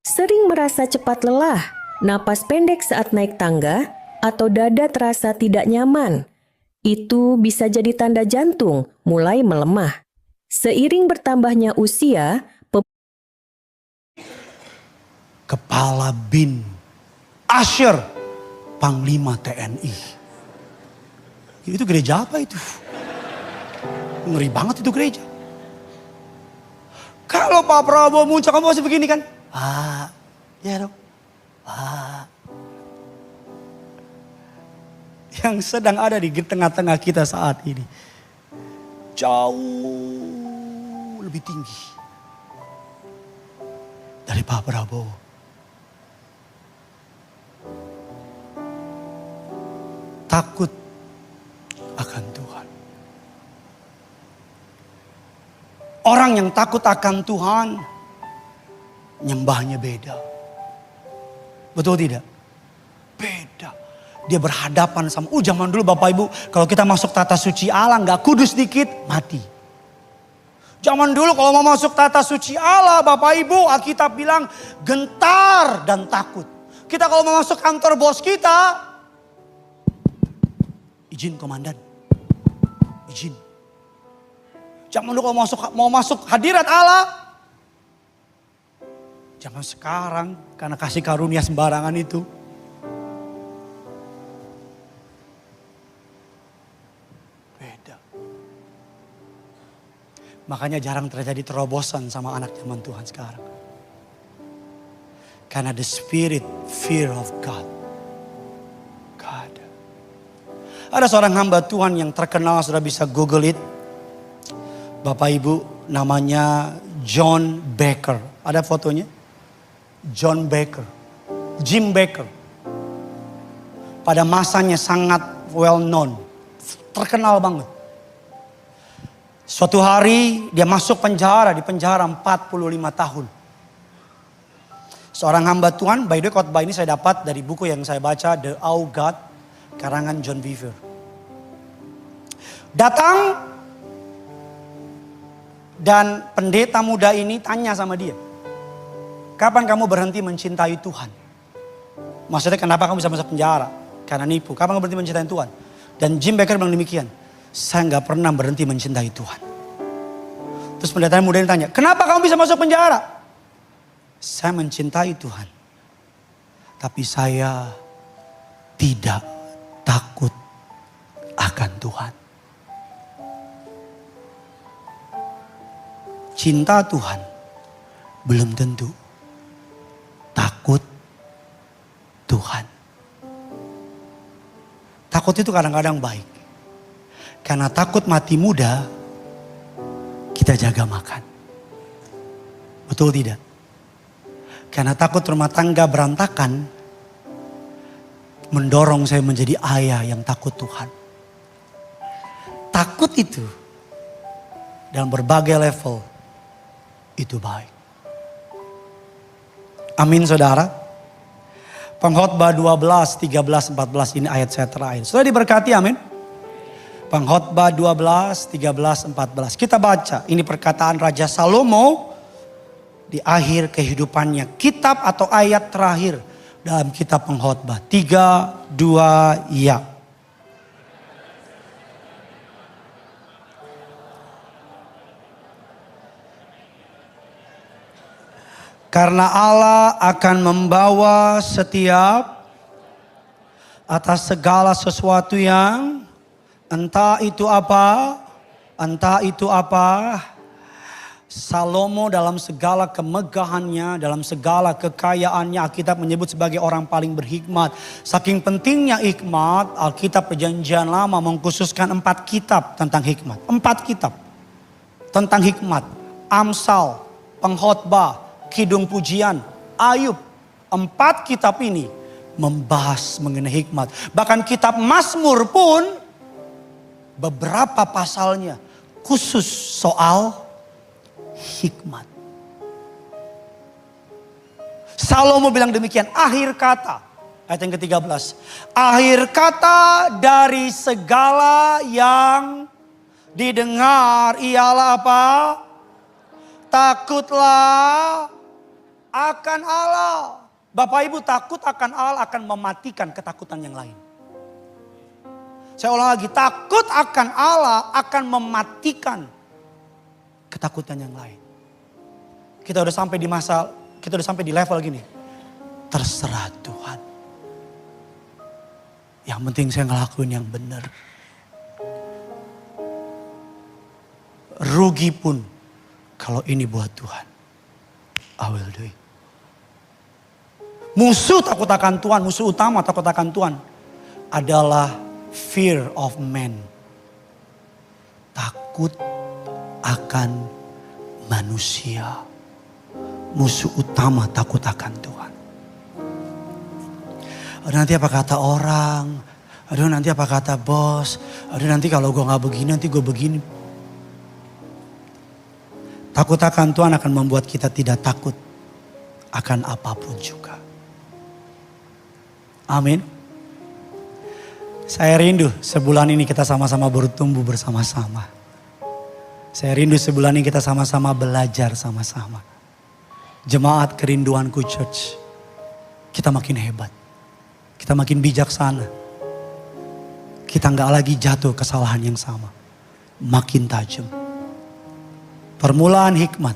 Sering merasa cepat lelah, napas pendek saat naik tangga, atau dada terasa tidak nyaman. Itu bisa jadi tanda jantung mulai melemah. Seiring bertambahnya usia, Kepala BIN, Asyir, Panglima TNI. Itu gereja apa itu? Ngeri banget itu gereja. Kalau Pak Prabowo muncul kamu masih begini kan? Pak, ya dong. Pak. Yang sedang ada di tengah-tengah kita saat ini. Jauh lebih tinggi dari Pak Prabowo. Takut akan Tuhan. Orang yang takut akan Tuhan, nyembahnya beda. Betul tidak? Beda. Dia berhadapan sama, zaman dulu Bapak Ibu, kalau kita masuk tata suci Allah gak kudus dikit, mati. Zaman dulu kalau mau masuk tata suci Allah, Bapak Ibu, Alkitab bilang gentar dan takut. Kita kalau mau masuk kantor bos kita, izin komandan, izin. Zaman dulu kalau mau masuk hadirat Allah, zaman sekarang karena kasih karunia sembarangan itu, makanya jarang terjadi terobosan sama anak zaman Tuhan sekarang. Karena the spirit, fear of God. God. Ada seorang hamba Tuhan yang terkenal, sudah bisa Google it. Bapak Ibu, namanya John Baker. Ada fotonya? John Baker. Jim Baker. Pada masanya sangat well known. Terkenal banget. Suatu hari dia masuk penjara, di penjara 45 tahun. Seorang hamba Tuhan, by the way khotbah ini saya dapat dari buku yang saya baca, The Awe God, karangan John Bevere. Datang dan pendeta muda ini tanya sama dia, kapan kamu berhenti mencintai Tuhan? Maksudnya kenapa kamu bisa masuk penjara? Karena nipu. Kapan kamu berhenti mencintai Tuhan? Dan Jim Baker bilang demikian. Saya nggak pernah berhenti mencintai Tuhan. Terus pendeta muda ini tanya, kenapa kamu bisa masuk penjara? Saya mencintai Tuhan. Tapi saya tidak takut akan Tuhan. Cinta Tuhan belum tentu takut Tuhan. Takut itu kadang-kadang baik. Karena takut mati muda, kita jaga makan. Betul tidak? Karena takut rumah tangga berantakan, mendorong saya menjadi ayah yang takut Tuhan. Takut itu dalam berbagai level itu baik. Amin saudara. Pengkhotbah 12, 13, 14 ini ayat saya terakhir. Sudah diberkati amin. Pengkhotbah 12, 13, 14. Kita baca ini perkataan Raja Salomo di akhir kehidupannya. Kitab atau ayat terakhir dalam kitab Pengkhotbah. 3, 2, ya. Karena Allah akan membawa setiap atas segala sesuatu yang entah itu apa. Salomo dalam segala kemegahannya, dalam segala kekayaannya, Alkitab menyebut sebagai orang paling berhikmat. Saking pentingnya hikmat, Alkitab Perjanjian Lama mengkhususkan 4 kitab tentang hikmat. 4 kitab tentang hikmat. Amsal, Pengkhotbah, Kidung Pujian, Ayub. 4 kitab ini membahas mengenai hikmat. Bahkan kitab Mazmur pun beberapa pasalnya khusus soal hikmat. Salomo bilang demikian, akhir kata, ayat yang ke-13. Akhir kata dari segala yang didengar ialah apa? Takutlah akan Allah. Bapak Ibu, takut akan Allah akan mematikan ketakutan yang lain. Saya ulang lagi, takut akan Allah akan mematikan ketakutan yang lain. Kita udah sampai di level gini. Terserah Tuhan. Yang penting saya ngelakuin yang benar. Rugi pun kalau ini buat Tuhan. I will do it. Musuh takut akan Tuhan, musuh utama takut akan Tuhan adalah fear of man. Takut akan manusia. Musuh utama takut akan Tuhan. Aduh nanti apa kata orang. Aduh nanti apa kata bos. Aduh nanti kalau gue gak begini nanti gue begini. Takut akan Tuhan akan membuat kita tidak takut akan apapun juga. Amin. Saya rindu sebulan ini kita sama-sama bertumbuh bersama-sama. Saya rindu sebulan ini kita sama-sama belajar sama-sama. Jemaat Kerinduanku Church. Kita makin hebat. Kita makin bijaksana. Kita gak lagi jatuh kesalahan yang sama. Makin tajam. Permulaan hikmat